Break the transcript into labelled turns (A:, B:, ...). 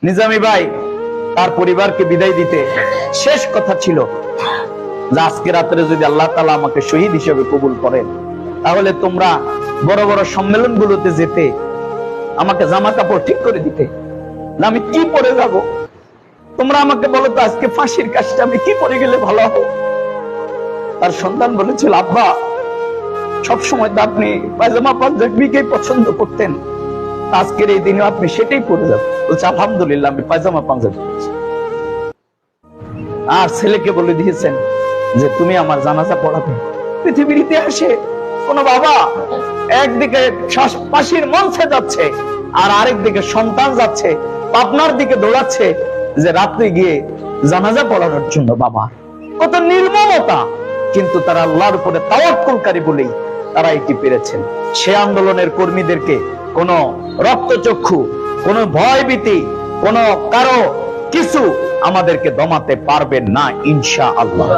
A: নিজামী ভাই তার পরিবারকে বিদায় দিতে শেষ কথা ছিল যে আজকে রাত্রে যদি আল্লাহ তাআলা আমাকে শহীদ হিসেবে কবুল করেন, তাহলে তোমরা বড় বড় সম্মেলনগুলোতে যেতে আমাকে জামা কাপড় ঠিক করে দিতে। আমি কি পরে যাব? তোমরা আমাকে বলো তো আজকে ফাঁসির কাজটা আমি কি পরে গেলে ভালো হবে? তার সন্তান বলেছিল, আব্বা সবসময় তো আপনি পায়জামা পাঞ্জাবিকেই পছন্দ করতেন, আজকের এই দিনে আপনি সেটাই পরে যাবেন। বলছে আলহামদুলিল্লাহ আমি পায়জামা পাঞ্জাবি পরেছি। আর ছেলেকে বলে দিয়েছেন যে তুমি আমার জানাজা পড়াবে। পৃথিবীর ইতিহাসে কোন বাবা একদিকে ফাঁসির মঞ্চে যাচ্ছে আর আরেকদিকে সন্তান যাচ্ছে আপনার দিকে দৌড়াচ্ছে যে রাত্রে গিয়ে জানাজা পড়ানোর জন্য। বাবা কত নির্মমতা! কিন্তু তারা আল্লাহর উপরে তাওয়াক্কুলকারী বলেই তারা এটি পেরেছেন। সে আন্দোলনের কর্মীদেরকে কোন রক্তচক্ষু, কোন ভয়ভীতি, কোন কারো কিছু আমাদেরকে দমাতে পারবে না ইনশাআল্লাহ।